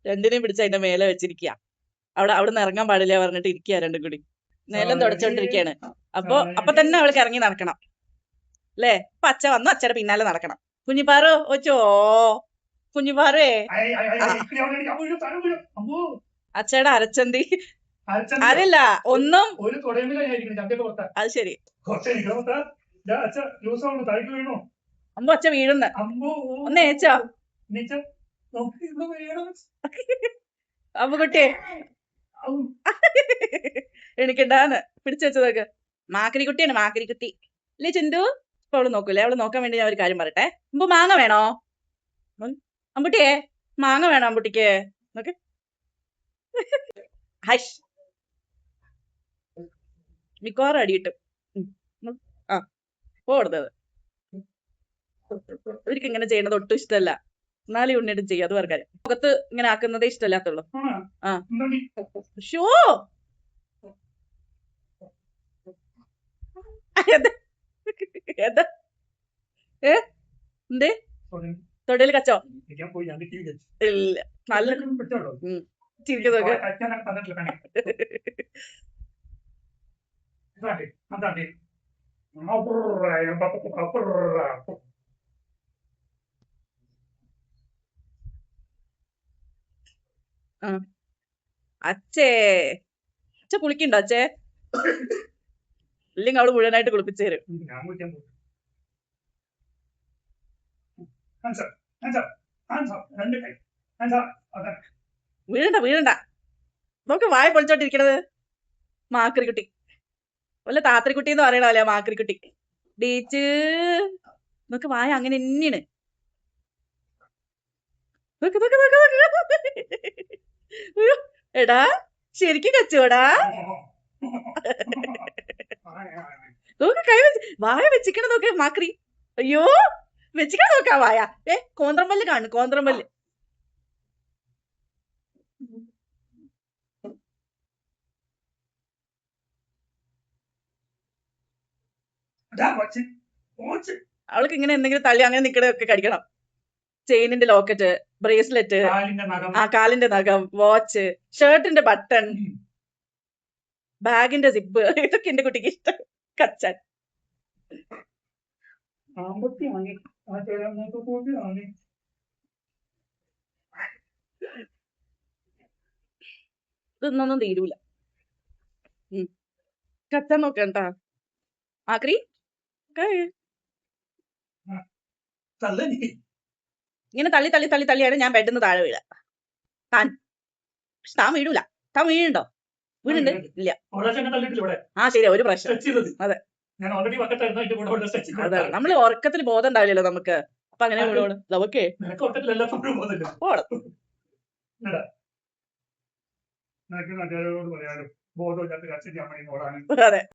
രണ്ടിനെയും പിടിച്ച് അതിന്റെ മേലെ വെച്ചിരിക്കുക. അവിടെ നിന്ന് ഇറങ്ങാൻ പാടില്ല പറഞ്ഞിട്ട് ഇരിക്കുക രണ്ടും കൂടി. നിലം തുടച്ചോണ്ടിരിക്കയാണ്. അപ്പൊ തന്നെ അവൾക്ക് ഇറങ്ങി നടക്കണം അല്ലേ? അപ്പൊ അച്ഛ വന്നു അച്ഛയുടെ പിന്നാലെ നടക്കണം. കുഞ്ഞിപ്പാറു ഒച്ചോ കുഞ്ഞിപ്പാറുവേ, അച്ഛയുടെ അരച്ചന്തി അതല്ല ഒന്നും. അത് ശരി. അമ്പോ അച്ഛ വീഴുന്ന ഒന്ന് ഏച്ചോ അമ്പുകുട്ടിയെ എണിക്കണ്ടാന്ന് പിടിച്ചു വെച്ചതൊക്കെ. മാക്കരിക്കുട്ടിയാണ് മാക്കരിക്കുട്ടി അല്ലേ ചിന്തു? ഇപ്പൊ അവള് നോക്കൂലേ? അവള് നോക്കാൻ വേണ്ടി ഞാൻ ഒരു കാര്യം പറയട്ടെ. അമ്പു മാങ്ങ വേണോ? അമ്പുട്ടിയെ മാങ്ങ വേണോ അമ്പുട്ടിക്ക്? നോക്ക് ഹൈഷ് മിക്കവാറും അടിയിട്ടു. ആ പോടുന്നത് അവർക്ക് ഇങ്ങനെ ചെയ്യണത് ഒട്ടും ഇഷ്ടമല്ല. എന്നാലും ഉണ്ണിയിട്ട് ചെയ്യും. അത് വേറെ കാര്യം. മുഖത്ത് ഇങ്ങനെ ആക്കുന്നതേ ഇഷ്ടമല്ലാത്തുള്ളൂ. ആ ഷോ എന്തേ തൊടയില് കച്ചോ? ഇല്ല നല്ല ചിരിക്കുന്നൊക്കെ. അച്ഛേ അച്ഛ കുളിക്കണ്ടോ അച്ഛേ? ഇല്ലെങ്കിൽ അവള് മുഴുവനായിട്ട് കുളിപ്പിച്ചു തരും. വീഴണ്ട വീഴണ്ട. നോക്ക് വായ പൊളിച്ചോണ്ടിരിക്കണത്. മാക്കരിക്കുട്ടി വല്ല താത്രിക്കുട്ടി എന്ന് പറയണല്ലേ മാക്കരിക്കുട്ടി. ഡീച്ച് നോക്ക് വായ അങ്ങനെ തന്നെയാണ്. നോക്ക് നോക്ക് നോക്ക് നോക്ക്. എടാ ശരിക്കും കച്ചോടാ. നോക്ക് കൈ വെച്ച് വായ വെച്ചിക്കണ നോക്ക് മാക്രി. അയ്യോ വെച്ചിക്കണ നോക്കാ വായ. കോന്ത്രമ്പല്ല് കാണു കോന്ത്രമ്പല്ല്. അവൾക്ക് ഇങ്ങനെ എന്തെങ്കിലും തള്ളി അങ്ങനെ നിക്കണൊക്കെ കടിക്കണം. ചെയിനിന്റെ ലോക്കറ്റ്, ബ്രേസ്ലെറ്റ്, ആ കാലിന്റെ നഖം, വാച്ച്, ഷർട്ടിന്റെ ബട്ടൺ, ബാഗിന്റെ സിപ്പ്, ഇതൊക്കെ എന്റെ കുട്ടിക്ക് ഇഷ്ടം. കച്ചാൻ ഇതൊന്നും തീരൂല. കച്ചാൻ നോക്കണ്ടാ ആക്രി. ഇങ്ങനെ തള്ളി തള്ളി തള്ളി തള്ളിയാണ് ഞാൻ ബെഡിന്ന് താഴെ വീഴ. താൻ വീഴൂല. താൻ വീഴുണ്ടോ? വീഴുണ്ട് ഇല്ല. ആ ശരി ഒരു പ്രശ്നം. അതെ അതെ നമ്മള് ഉറക്കത്തിൽ ബോധം ഉണ്ടാവില്ലല്ലോ നമുക്ക്. അപ്പൊ അങ്ങനെ വീണോളൂ നമുക്കേ. അതെ